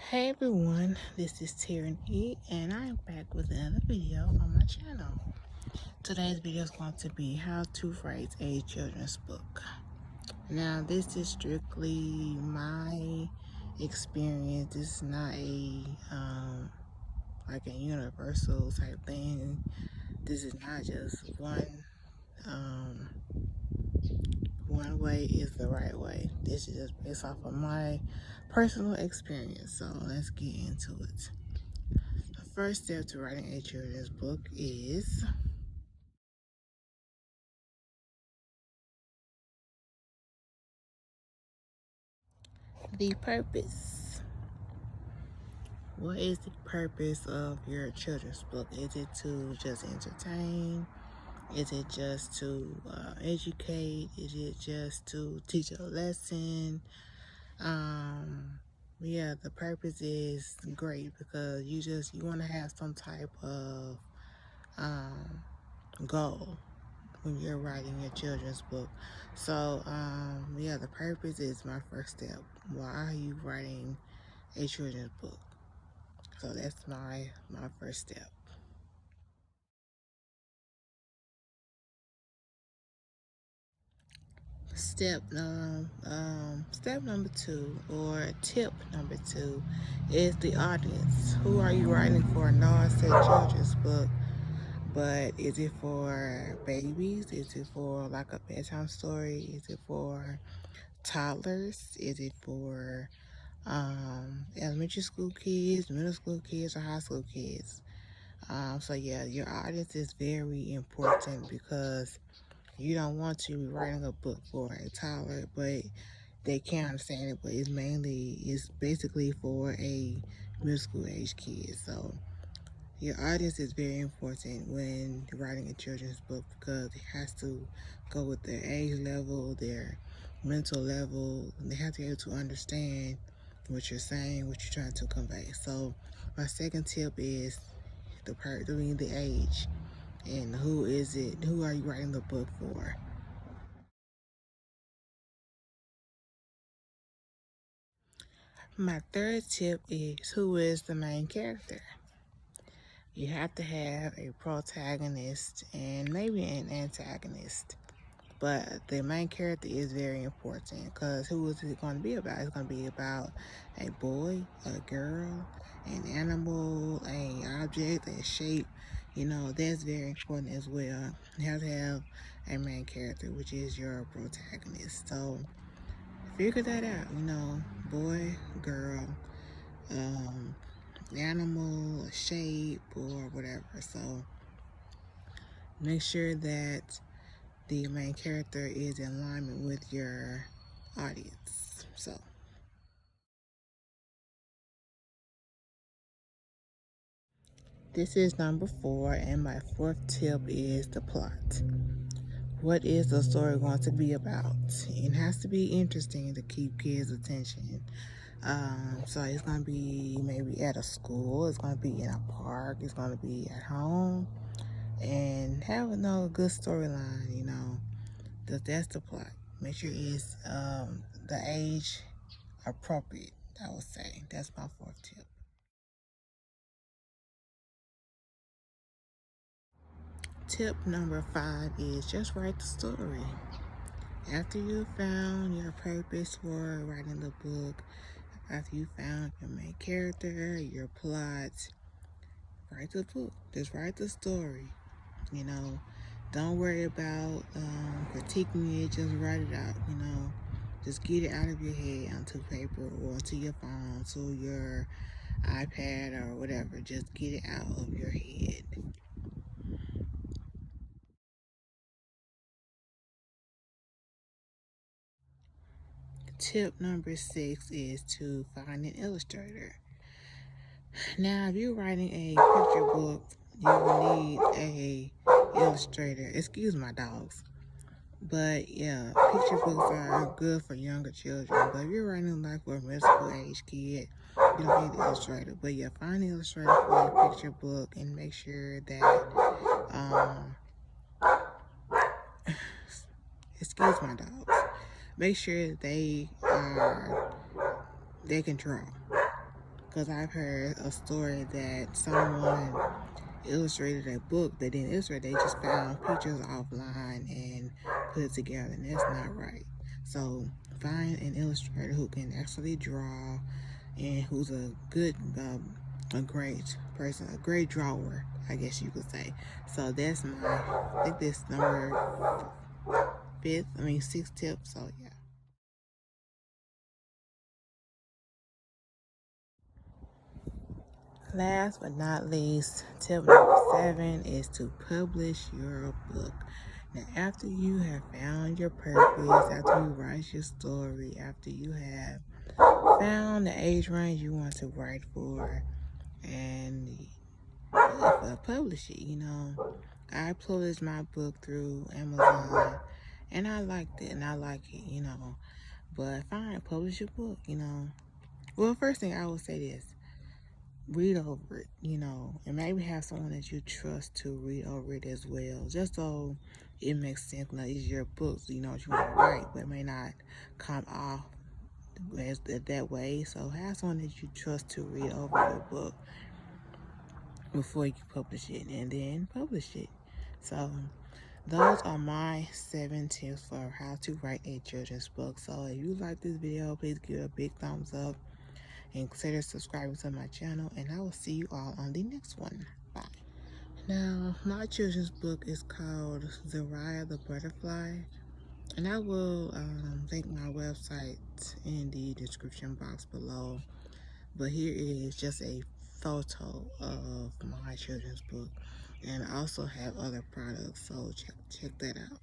Hey everyone, this is Tyranny and I'm back with another video on my channel. Today's video is going to be how to write a children's book. Now this is strictly my experience. This is not a like a universal type thing. This is not just one way is the right way. This is just based off of my personal experience. So let's get into it. The first step to writing a children's book is the purpose. What is the purpose of your children's book? Is it to just entertain? Is it just to educate? Is it just to teach a lesson? Yeah, the purpose is great because you want to have some type of um, goal when you're writing your children's book. So yeah, the purpose is my first step. Why are you writing a children's book? So that's my first step. Step number two, or tip number two, is the audience. Who are you writing for? No, I said children's book, but is it for babies? Is it for like a bedtime story? Is it for toddlers? Is it for elementary school kids, middle school kids, or high school kids? So yeah, your audience is very important because you don't want to be writing a book for a toddler, but they can't understand it. But it's basically for a middle school age kid. So your audience is very important when writing a children's book because it has to go with their age level, their mental level. They have to be able to understand what you're saying, what you're trying to convey. So my second tip is the age, and who is it? Who are you writing the book for? My third tip is who is the main character. You have to have a protagonist and maybe an antagonist. But the main character is very important because who is it going to be about? It's going to be about a boy, a girl, an animal, a object, a shape. You know, that's very important as well. You have to have a main character, which is your protagonist. So figure that out. You know, boy, girl, um, animal, a shape, or whatever. So make sure that the main character is in alignment with your audience. So this is number 4, and my fourth tip is the plot. What is the story going to be about? It has to be interesting to keep kids' attention. So it's going to be maybe at a school, it's going to be in a park, it's going to be at home, and have a good storyline, that's the plot. Make sure it's the age appropriate, I would say. That's my fourth tip. Tip number 5 is just write the story. After you found your purpose for writing the book, after you found your main character, your plot, write the book. Just write the story. You know, don't worry about critiquing it. Just write it out. Just get it out of your head onto paper or to your phone, to your iPad or whatever. Just get it out of your head. Tip number 6 is to find an illustrator. Now, if you're writing a picture book, you will need a illustrator. Excuse my dogs. But yeah, picture books are good for younger children. But if you're writing like for a middle school age kid, you don't need an illustrator. But yeah, find an illustrator for a picture book and make sure that excuse my dogs. Make sure they can draw. Because I've heard a story that someone illustrated a book. They didn't illustrate, they just found pictures offline and put it together, and that's not right. So find an illustrator who can actually draw and who's a great person, a great drawer, I guess you could say. So that's I think this number sixth tip. So yeah. Last but not least, tip number 7 is to publish your book. Now, after you have found your purpose, after you write your story, after you have found the age range you want to write for, and publish it, I published my book through Amazon, and I liked it, and I like it. But fine, publish your book. Well, first thing I will say this: read over it, and maybe have someone that you trust to read over it as well, just so it makes sense. Like, it's your book, so you know what you want to write, but it may not come off as that way. So have someone that you trust to read over your book before you publish it, and then publish it. So those are my 7 tips for how to write a children's book. So if you like this video, please give it a big thumbs up and consider subscribing to my channel, and I will see you all on the next one. Bye. Now, my children's book is called Zariah the Butterfly, and I will link my website in the description box below. But here is just a photo of my children's book, and I also have other products, so check that out.